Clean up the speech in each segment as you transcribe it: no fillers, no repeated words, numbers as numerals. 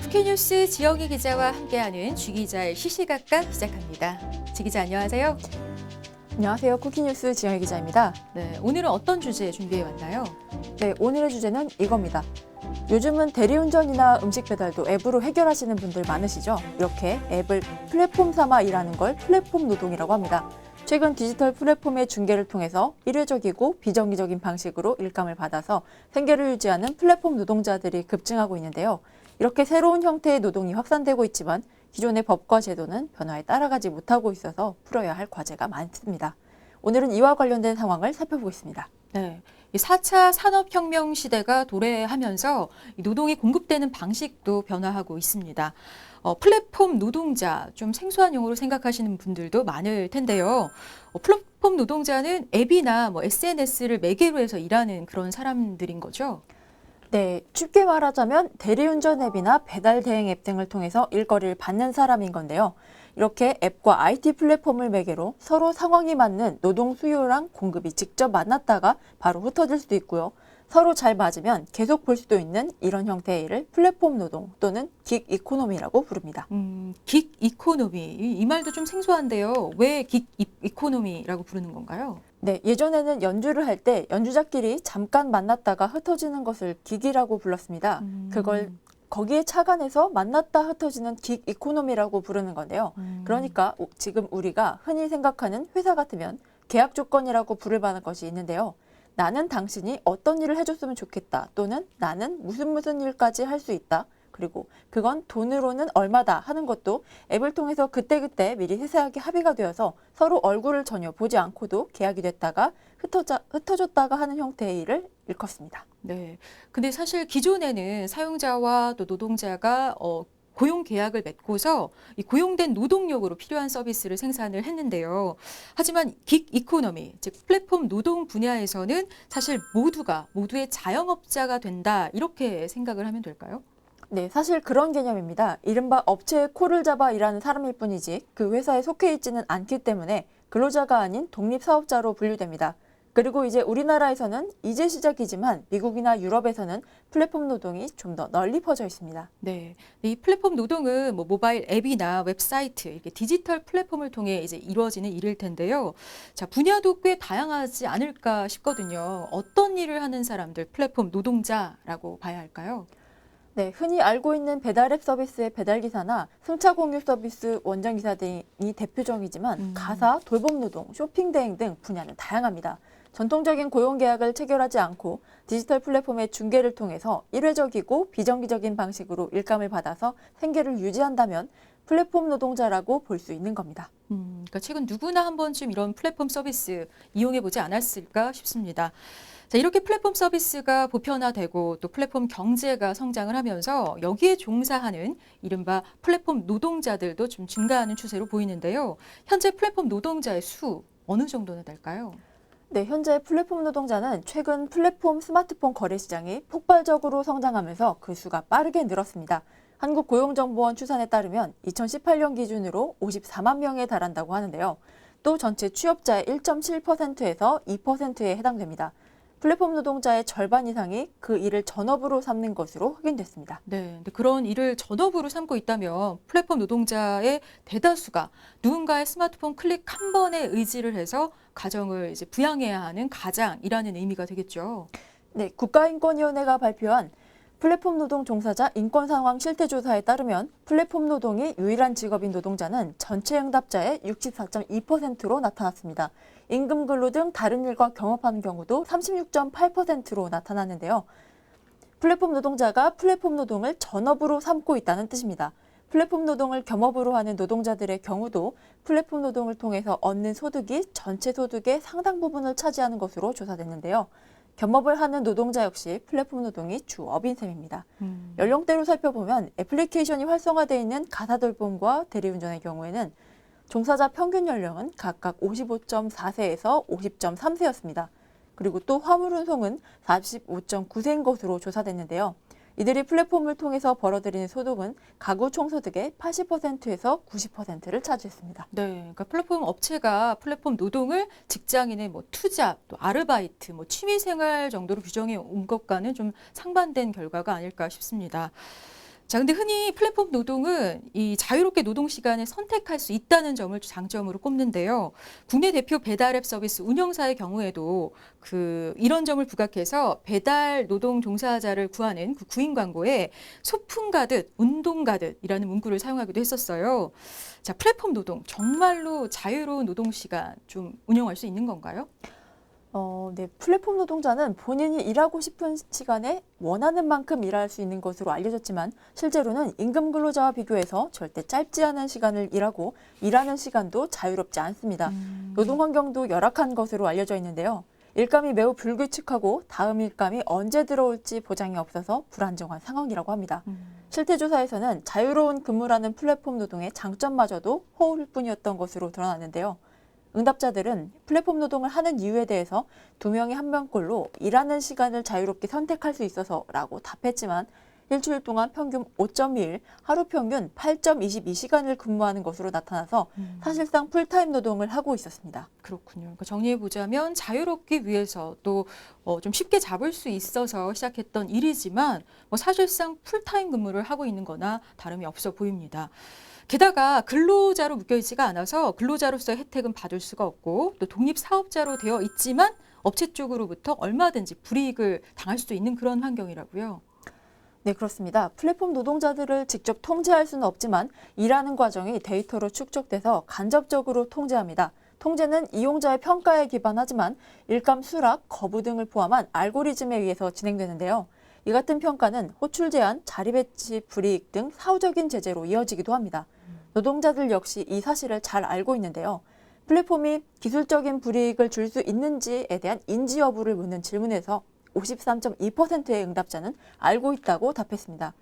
쿠키뉴스 지영희 기자와 함께하는 주기자의 시시각각 시작합니다. 지 기자 안녕하세요. 안녕하세요. 쿠키뉴스 지영희 기자입니다. 네, 오늘은 어떤 주제 준비해 왔나요? 네, 오늘의 주제는 이겁니다. 요즘은 대리운전이나 음식 배달도 앱으로 해결하시는 분들 많으시죠? 이렇게 앱을 플랫폼 삼아 일하는 걸 플랫폼 노동이라고 합니다. 최근 디지털 플랫폼의 중개를 통해서 일회적이고 비정기적인 방식으로 일감을 받아서 생계를 유지하는 플랫폼 노동자들이 급증하고 있는데요. 이렇게 새로운 형태의 노동이 확산되고 있지만 기존의 법과 제도는 변화에 따라가지 못하고 있어서 풀어야 할 과제가 많습니다. 오늘은 이와 관련된 상황을 살펴보겠습니다. 네, 이 4차 산업혁명 시대가 도래하면서 노동이 공급되는 방식도 변화하고 있습니다. 플랫폼 노동자, 좀 생소한 용어로 생각하시는 분들도 많을 텐데요. 플랫폼 노동자는 앱이나 SNS를 매개로 해서 일하는 그런 사람들인 거죠? 네, 쉽게 말하자면 대리운전 앱이나 배달 대행 앱 등을 통해서 일거리를 받는 사람인 건데요. 이렇게 앱과 IT 플랫폼을 매개로 서로 상황이 맞는 노동 수요랑 공급이 직접 만났다가 바로 흩어질 수도 있고요. 서로 잘 맞으면 계속 볼 수도 있는 이런 형태의 일을 플랫폼 노동 또는 긱 이코노미라고 부릅니다. 긱 이코노미, 이 말도 좀 생소한데요. 왜 긱 이코노미라고 부르는 건가요? 네, 예전에는 연주를 할 때 연주자끼리 잠깐 만났다가 흩어지는 것을 긱이라고 불렀습니다. 그걸 거기에 착안해서 만났다 흩어지는 긱 이코노미라고 부르는 건데요. 그러니까 지금 우리가 흔히 생각하는 회사 같으면 계약 조건이라고 부를 만한 것이 있는데요. 나는 당신이 어떤 일을 해줬으면 좋겠다 또는 나는 무슨 일까지 할 수 있다. 그리고 그건 돈으로는 얼마다 하는 것도 앱을 통해서 그때그때 미리 세세하게 합의가 되어서 서로 얼굴을 전혀 보지 않고도 계약이 됐다가 흩어졌다가 하는 형태의 일을 일컫습니다. 네. 근데 사실 기존에는 사용자와 또 노동자가 고용 계약을 맺고서 이 고용된 노동력으로 필요한 서비스를 생산을 했는데요. 하지만 긱 이코노미, 즉 플랫폼 노동 분야에서는 사실 모두의 자영업자가 된다, 이렇게 생각을 하면 될까요? 네, 사실 그런 개념입니다. 이른바 업체의 코를 잡아 일하는 사람일 뿐이지 그 회사에 속해 있지는 않기 때문에 근로자가 아닌 독립사업자로 분류됩니다. 그리고 이제 우리나라에서는 이제 시작이지만 미국이나 유럽에서는 플랫폼 노동이 좀 더 널리 퍼져 있습니다. 네, 이 플랫폼 노동은 모바일 앱이나 웹사이트, 이렇게 디지털 플랫폼을 통해 이제 이루어지는 일일 텐데요. 자, 분야도 꽤 다양하지 않을까 싶거든요. 어떤 일을 하는 사람들, 플랫폼 노동자라고 봐야 할까요? 네, 흔히 알고 있는 배달앱 서비스의 배달기사나 승차 공유 서비스 원정기사 등이 대표적이지만 가사, 돌봄노동, 쇼핑대행 등 분야는 다양합니다. 전통적인 고용계약을 체결하지 않고 디지털 플랫폼의 중개를 통해서 일회적이고 비정기적인 방식으로 일감을 받아서 생계를 유지한다면 플랫폼 노동자라고 볼 수 있는 겁니다. 그러니까 최근 누구나 한 번쯤 이런 플랫폼 서비스 이용해 보지 않았을까 싶습니다. 자, 이렇게 플랫폼 서비스가 보편화되고 또 플랫폼 경제가 성장을 하면서 여기에 종사하는 이른바 플랫폼 노동자들도 좀 증가하는 추세로 보이는데요. 현재 플랫폼 노동자의 수 어느 정도나 될까요? 네, 현재 플랫폼 노동자는 최근 플랫폼 스마트폰 거래 시장이 폭발적으로 성장하면서 그 수가 빠르게 늘었습니다. 한국고용정보원 추산에 따르면 2018년 기준으로 54만 명에 달한다고 하는데요. 또 전체 취업자의 1.7%에서 2%에 해당됩니다. 플랫폼 노동자의 절반 이상이 그 일을 전업으로 삼는 것으로 확인됐습니다. 네, 근데 그런 일을 전업으로 삼고 있다면 플랫폼 노동자의 대다수가 누군가의 스마트폰 클릭 한 번에 의지를 해서 가정을 이제 부양해야 하는 가장이라는 의미가 되겠죠. 네, 국가인권위원회가 발표한 플랫폼 노동 종사자 인권 상황 실태 조사에 따르면 플랫폼 노동이 유일한 직업인 노동자는 전체 응답자의 64.2%로 나타났습니다. 임금 근로 등 다른 일과 경합하는 경우도 36.8%로 나타났는데요. 플랫폼 노동자가 플랫폼 노동을 전업으로 삼고 있다는 뜻입니다. 플랫폼 노동을 겸업으로 하는 노동자들의 경우도 플랫폼 노동을 통해서 얻는 소득이 전체 소득의 상당 부분을 차지하는 것으로 조사됐는데요. 겸업을 하는 노동자 역시 플랫폼 노동이 주업인 셈입니다. 연령대로 살펴보면 애플리케이션이 활성화되어 있는 가사 돌봄과 대리운전의 경우에는 종사자 평균 연령은 각각 55.4세에서 50.3세였습니다. 그리고 또 화물 운송은 45.9세인 것으로 조사됐는데요. 이들이 플랫폼을 통해서 벌어들이는 소득은 가구 총소득의 80%에서 90%를 차지했습니다. 네, 그러니까 플랫폼 업체가 플랫폼 노동을 직장인의 투잡, 또 아르바이트, 취미생활 정도로 규정해 온 것과는 좀 상반된 결과가 아닐까 싶습니다. 자, 근데 흔히 플랫폼 노동은 이 자유롭게 노동 시간을 선택할 수 있다는 점을 장점으로 꼽는데요. 국내 대표 배달앱 서비스 운영사의 경우에도 이런 점을 부각해서 배달 노동 종사자를 구하는 그 구인 광고에 소풍 가듯 운동 가듯이라는 문구를 사용하기도 했었어요. 자, 플랫폼 노동 정말로 자유로운 노동 시간 좀 운영할 수 있는 건가요? 네, 플랫폼 노동자는 본인이 일하고 싶은 시간에 원하는 만큼 일할 수 있는 것으로 알려졌지만 실제로는 임금 근로자와 비교해서 절대 짧지 않은 시간을 일하고 일하는 시간도 자유롭지 않습니다. 노동 환경도 열악한 것으로 알려져 있는데요. 일감이 매우 불규칙하고 다음 일감이 언제 들어올지 보장이 없어서 불안정한 상황이라고 합니다. 실태조사에서는 자유로운 근무라는 플랫폼 노동의 장점마저도 허울 뿐이었던 것으로 드러났는데요. 응답자들은 플랫폼 노동을 하는 이유에 대해서 2명이 1명꼴로 일하는 시간을 자유롭게 선택할 수 있어서라고 답했지만 일주일 동안 평균 5.2일, 하루 평균 8.22시간을 근무하는 것으로 나타나서 사실상 풀타임 노동을 하고 있었습니다. 그렇군요. 그러니까 정리해보자면 자유롭기 위해서 또 좀 쉽게 잡을 수 있어서 시작했던 일이지만 사실상 풀타임 근무를 하고 있는 거나 다름이 없어 보입니다. 게다가 근로자로 묶여있지가 않아서 근로자로서의 혜택은 받을 수가 없고 또 독립사업자로 되어 있지만 업체 쪽으로부터 얼마든지 불이익을 당할 수도 있는 그런 환경이라고요. 네, 그렇습니다. 플랫폼 노동자들을 직접 통제할 수는 없지만 일하는 과정이 데이터로 축적돼서 간접적으로 통제합니다. 통제는 이용자의 평가에 기반하지만 일감 수락, 거부 등을 포함한 알고리즘에 의해서 진행되는데요. 이 같은 평가는 호출 제한, 자리 배치 불이익 등 사후적인 제재로 이어지기도 합니다. 노동자들 역시 이 사실을 잘 알고 있는데요. 플랫폼이 기술적인 불이익을 줄 수 있는지에 대한 인지 여부를 묻는 질문에서 53.2%의 응답자는 알고 있다고 답했습니다.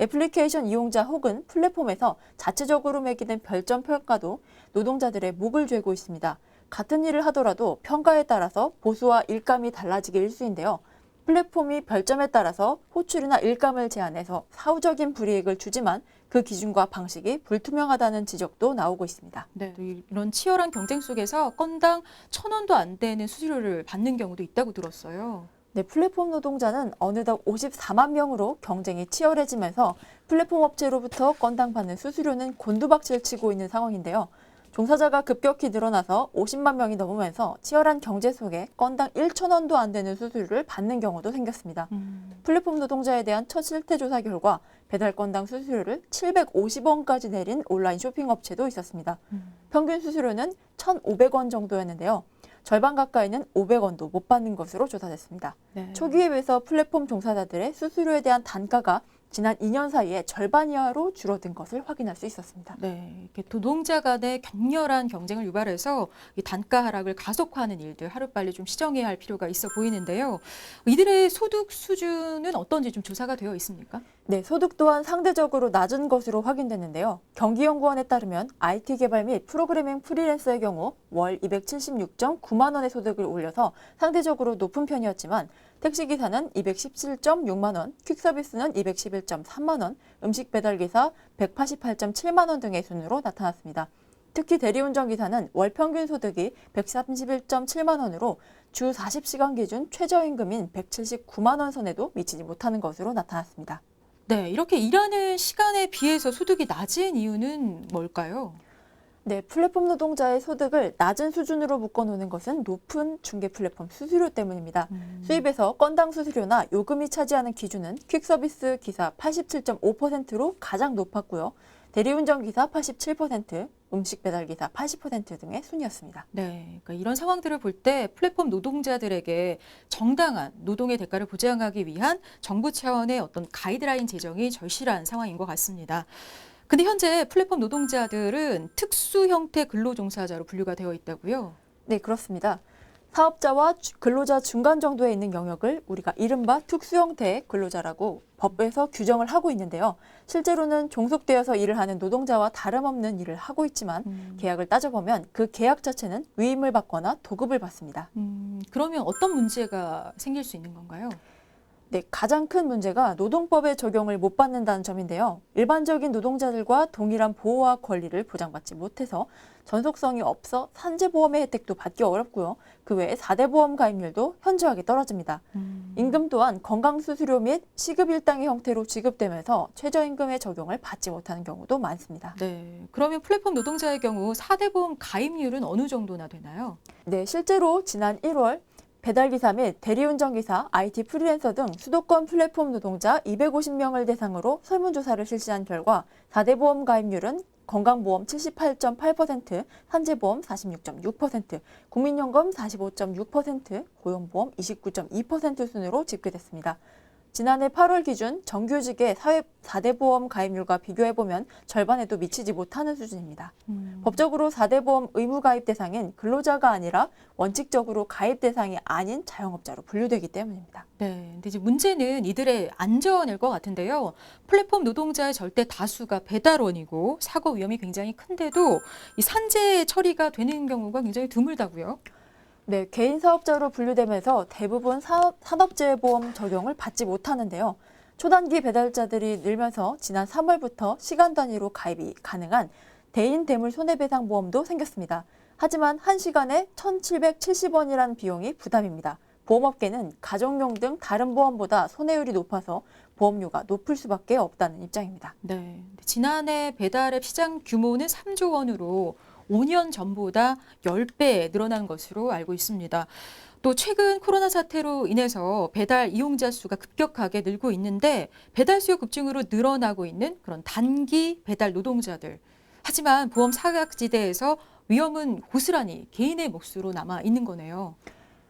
애플리케이션 이용자 혹은 플랫폼에서 자체적으로 매기는 별점 평가도 노동자들의 목을 죄고 있습니다. 같은 일을 하더라도 평가에 따라서 보수와 일감이 달라지기 일쑤인데요. 플랫폼이 별점에 따라서 호출이나 일감을 제한해서 사후적인 불이익을 주지만 그 기준과 방식이 불투명하다는 지적도 나오고 있습니다. 네, 또 이런 치열한 경쟁 속에서 건당 1,000원도 안 되는 수수료를 받는 경우도 있다고 들었어요. 네, 플랫폼 노동자는 어느덧 54만 명으로 경쟁이 치열해지면서 플랫폼 업체로부터 건당 받는 수수료는 곤두박질 치고 있는 상황인데요. 종사자가 급격히 늘어나서 50만 명이 넘으면서 치열한 경제 속에 건당 1,000원도 안 되는 수수료를 받는 경우도 생겼습니다. 플랫폼 노동자에 대한 첫 실태조사 결과 배달 건당 수수료를 750원까지 내린 온라인 쇼핑 업체도 있었습니다. 평균 수수료는 1,500원 정도였는데요. 절반 가까이는 500원도 못 받는 것으로 조사됐습니다. 네. 초기에 비해서 플랫폼 종사자들의 수수료에 대한 단가가 지난 2년 사이에 절반 이하로 줄어든 것을 확인할 수 있었습니다. 네, 이렇게 노동자 간의 격렬한 경쟁을 유발해서 이 단가 하락을 가속화하는 일들 하루빨리 좀 시정해야 할 필요가 있어 보이는데요. 이들의 소득 수준은 어떤지 좀 조사가 되어 있습니까? 네, 소득 또한 상대적으로 낮은 것으로 확인됐는데요. 경기연구원에 따르면 IT 개발 및 프로그래밍 프리랜서의 경우 월 276.9만 원의 소득을 올려서 상대적으로 높은 편이었지만 택시기사는 217.6만 원, 퀵서비스는 211.3만 원, 음식 배달기사 188.7만 원 등의 순으로 나타났습니다. 특히 대리운전기사는 월 평균 소득이 131.7만 원으로 주 40시간 기준 최저임금인 179만 원 선에도 미치지 못하는 것으로 나타났습니다. 네, 이렇게 일하는 시간에 비해서 소득이 낮은 이유는 뭘까요? 네, 플랫폼 노동자의 소득을 낮은 수준으로 묶어놓는 것은 높은 중개 플랫폼 수수료 때문입니다. 수입에서 건당 수수료나 요금이 차지하는 기준은 퀵서비스 기사 87.5%로 가장 높았고요. 대리운전 기사 87%, 음식 배달 기사 80% 등의 순이었습니다. 네, 그러니까 이런 상황들을 볼 때 플랫폼 노동자들에게 정당한 노동의 대가를 보장하기 위한 정부 차원의 어떤 가이드라인 제정이 절실한 상황인 것 같습니다. 근데 현재 플랫폼 노동자들은 특수 형태 근로종사자로 분류가 되어 있다고요? 네, 그렇습니다. 사업자와 근로자 중간 정도에 있는 영역을 우리가 이른바 특수 형태의 근로자라고 법에서 규정을 하고 있는데요. 실제로는 종속되어서 일을 하는 노동자와 다름없는 일을 하고 있지만 계약을 따져보면 그 계약 자체는 위임을 받거나 도급을 받습니다. 그러면 어떤 문제가 생길 수 있는 건가요? 네, 가장 큰 문제가 노동법의 적용을 못 받는다는 점인데요. 일반적인 노동자들과 동일한 보호와 권리를 보장받지 못해서 전속성이 없어 산재보험의 혜택도 받기 어렵고요. 그 외에 4대 보험 가입률도 현저하게 떨어집니다. 임금 또한 건강수수료 및 시급일당의 형태로 지급되면서 최저임금의 적용을 받지 못하는 경우도 많습니다. 네, 그러면 플랫폼 노동자의 경우 4대 보험 가입률은 어느 정도나 되나요? 네, 실제로 지난 1월 배달기사 및 대리운전기사, IT 프리랜서 등 수도권 플랫폼 노동자 250명을 대상으로 설문조사를 실시한 결과 4대 보험 가입률은 건강보험 78.8%, 산재보험 46.6%, 국민연금 45.6%, 고용보험 29.2% 순으로 집계됐습니다. 지난해 8월 기준 정규직의 4대 보험 가입률과 비교해보면 절반에도 미치지 못하는 수준입니다. 법적으로 4대 보험 의무 가입 대상인 근로자가 아니라 원칙적으로 가입 대상이 아닌 자영업자로 분류되기 때문입니다. 네, 근데 이제 문제는 이들의 안전일 것 같은데요. 플랫폼 노동자의 절대 다수가 배달원이고 사고 위험이 굉장히 큰데도 이 산재 처리가 되는 경우가 굉장히 드물다고요. 네, 개인 사업자로 분류되면서 대부분 산업재해보험 적용을 받지 못하는데요. 초단기 배달자들이 늘면서 지난 3월부터 시간 단위로 가입이 가능한 대인 대물 손해배상 보험도 생겼습니다. 하지만 1시간에 1,770원이라는 비용이 부담입니다. 보험업계는 가정용 등 다른 보험보다 손해율이 높아서 보험료가 높을 수밖에 없다는 입장입니다. 네, 지난해 배달앱 시장 규모는 3조 원으로 5년 전보다 10배 늘어난 것으로 알고 있습니다. 또 최근 코로나 사태로 인해서 배달 이용자 수가 급격하게 늘고 있는데 배달 수요 급증으로 늘어나고 있는 그런 단기 배달 노동자들. 하지만 보험 사각지대에서 위험은 고스란히 개인의 몫으로 남아 있는 거네요.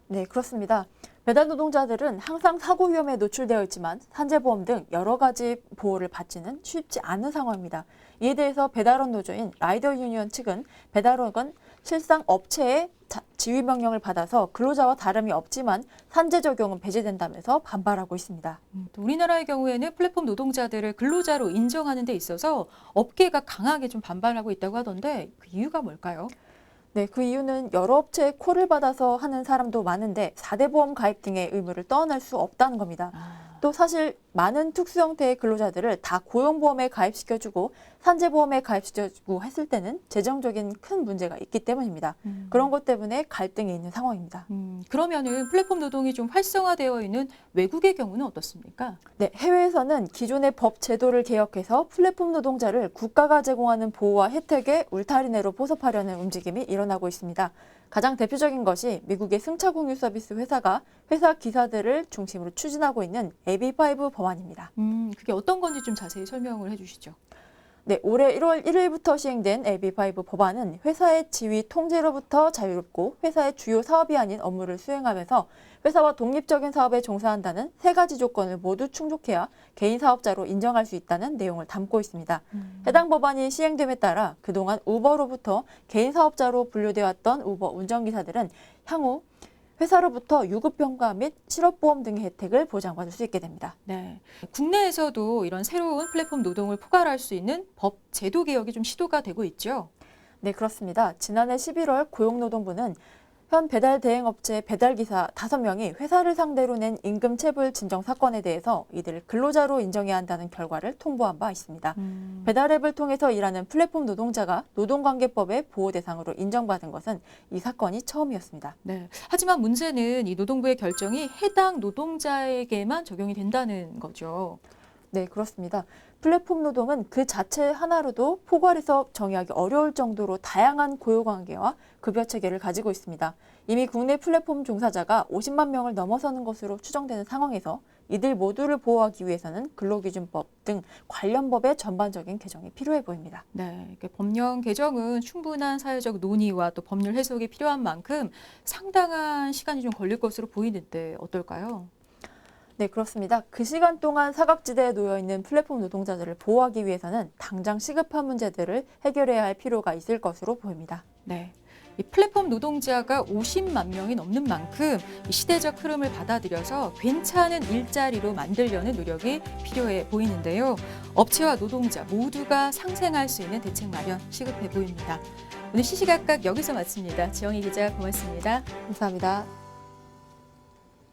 네, 그렇습니다. 배달 노동자들은 항상 사고 위험에 노출되어 있지만 산재보험 등 여러 가지 보호를 받지는 쉽지 않은 상황입니다. 이에 대해서 배달원 노조인 라이더 유니언 측은 배달원은 실상 업체의 지휘 명령을 받아서 근로자와 다름이 없지만 산재 적용은 배제된다면서 반발하고 있습니다. 또 우리나라의 경우에는 플랫폼 노동자들을 근로자로 인정하는 데 있어서 업계가 강하게 좀 반발하고 있다고 하던데 그 이유가 뭘까요? 네, 그 이유는 여러 업체의 콜을 받아서 하는 사람도 많은데 4대 보험 가입 등의 의무를 떠날 수 없다는 겁니다. 또 사실 많은 특수 형태의 근로자들을 다 고용보험에 가입시켜주고 산재보험에 가입시켜주고 했을 때는 재정적인 큰 문제가 있기 때문입니다. 그런 것 때문에 갈등이 있는 상황입니다. 그러면은 플랫폼 노동이 좀 활성화되어 있는 외국의 경우는 어떻습니까? 네, 해외에서는 기존의 법 제도를 개혁해서 플랫폼 노동자를 국가가 제공하는 보호와 혜택의 울타리 내로 포섭하려는 움직임이 일어나고 있습니다. 가장 대표적인 것이 미국의 승차 공유 서비스 회사가 회사 기사들을 중심으로 추진하고 있는 AB5 법안입니다. 그게 어떤 건지 좀 자세히 설명을 해주시죠. 네, 올해 1월 1일부터 시행된 AB5 법안은 회사의 지위 통제로부터 자유롭고 회사의 주요 사업이 아닌 업무를 수행하면서 회사와 독립적인 사업에 종사한다는 세 가지 조건을 모두 충족해야 개인 사업자로 인정할 수 있다는 내용을 담고 있습니다. 해당 법안이 시행됨에 따라 그동안 우버로부터 개인 사업자로 분류되어 왔던 우버 운전기사들은 향후 회사로부터 유급평가 및 실업보험 등의 혜택을 보장받을 수 있게 됩니다. 네, 국내에서도 이런 새로운 플랫폼 노동을 포괄할 수 있는 법 제도 개혁이 좀 시도가 되고 있죠. 네, 그렇습니다. 지난해 11월 고용노동부는 현 배달 대행업체 배달기사 5명이 회사를 상대로 낸 임금 체불 진정 사건에 대해서 이들을 근로자로 인정해야 한다는 결과를 통보한 바 있습니다. 배달앱을 통해서 일하는 플랫폼 노동자가 노동관계법의 보호 대상으로 인정받은 것은 이 사건이 처음이었습니다. 네, 하지만 문제는 이 노동부의 결정이 해당 노동자에게만 적용이 된다는 거죠. 네, 그렇습니다. 플랫폼 노동은 그 자체 하나로도 포괄해서 정의하기 어려울 정도로 다양한 고용관계와 급여 체계를 가지고 있습니다. 이미 국내 플랫폼 종사자가 50만 명을 넘어서는 것으로 추정되는 상황에서 이들 모두를 보호하기 위해서는 근로기준법 등 관련 법의 전반적인 개정이 필요해 보입니다. 네, 이렇게 법령 개정은 충분한 사회적 논의와 또 법률 해석이 필요한 만큼 상당한 시간이 좀 걸릴 것으로 보이는데 어떨까요? 네, 그렇습니다. 그 시간 동안 사각지대에 놓여 있는 플랫폼 노동자들을 보호하기 위해서는 당장 시급한 문제들을 해결해야 할 필요가 있을 것으로 보입니다. 네. 이 플랫폼 노동자가 50만 명이 넘는 만큼 이 시대적 흐름을 받아들여서 괜찮은 일자리로 만들려는 노력이 필요해 보이는데요. 업체와 노동자 모두가 상생할 수 있는 대책 마련 시급해 보입니다. 오늘 시시각각 여기서 마칩니다. 지영희 기자 고맙습니다. 감사합니다.